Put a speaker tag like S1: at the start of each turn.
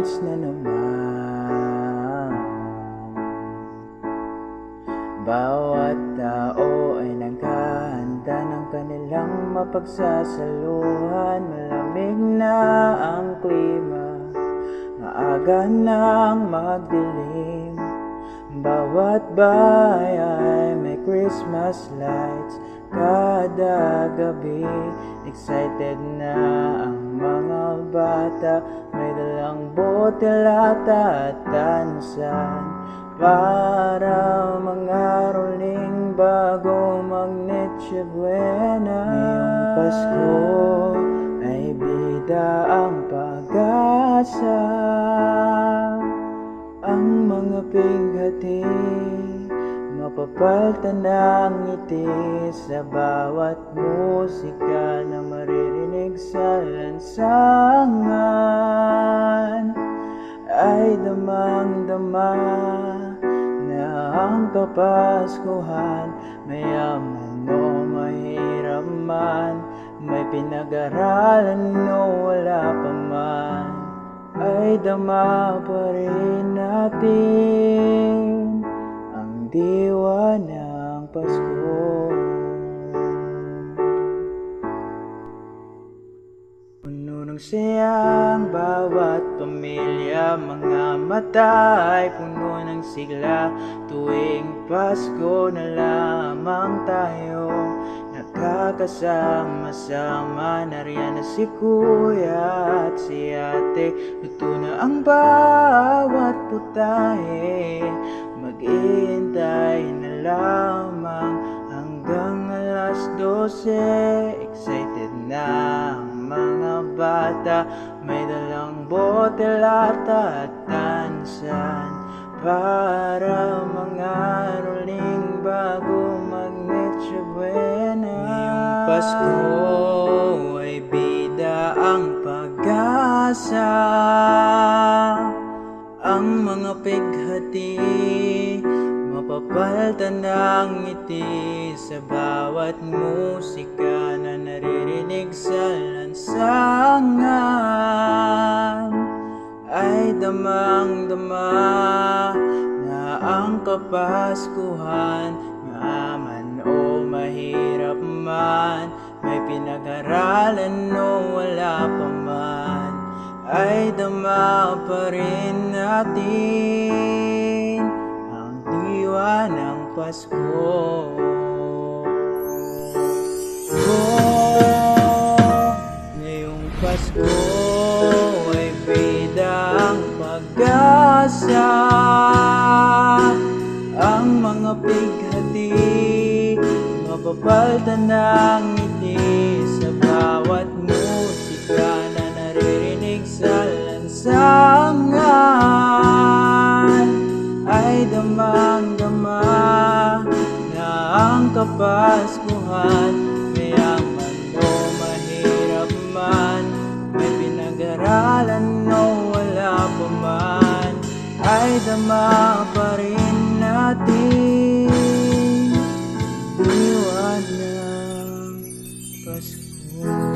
S1: once na naman. Bawat tao ay naghahanda ng kanilang mapagsasaluhan. Malamig na ang klima, maaga nang magdilim. Bawat bahay ay may Christmas lights kada gabi. Excited na ang mga bata, may dalang bote, lata at tansan para mangaroling bago mag-Noche Buena. Ngayong Pasko ay bida ang pag-asa, ang mga pighati mapapalitan ng ngiti sa bawat musika na maririnig sa lansangan. Ay damang-dama na ang Kapaskuhan, mayaman o mahirap man, may pinag-aralan o wala pa man, ay dama pa rin natin ang diwa ng Pasko. Puno ng sayang bawat pamilya, mga mata ay puno ng sigla. Tuwing Pasko na lamang tayo nakakasama-sama. Nariyan na si kuya at si ate, luto na ang bawat putahe. Mag-iintay na lamang hanggang alas 12. Excited na ang mga bata, may dalang bote, lata at tansan para mangaroling bago mag-Noche Buena. Ngayong Pasko ay bida ang pag-asa, ang mga pighati mapapalitan ng ngiti sa bawat musika na naririnig sa lansangan. Ay damang-dama na ang Kapaskuhan, maaman o mahirap man, may pinag-aralan o wala pa man, ay dama pa rin natin ang diwa ng Pasko. Ngayong Pasko ay bida ang pag-asa, ang mga pighati mapapalitan ng ngiti sa bawat musika na naririnig sa lansangan. Ay damang-dama na ang Kapaskuhan, mayaman o mahirap man, may pinag-aralan o wala pa man, ay dama pa rin natin diwa ng Pasko.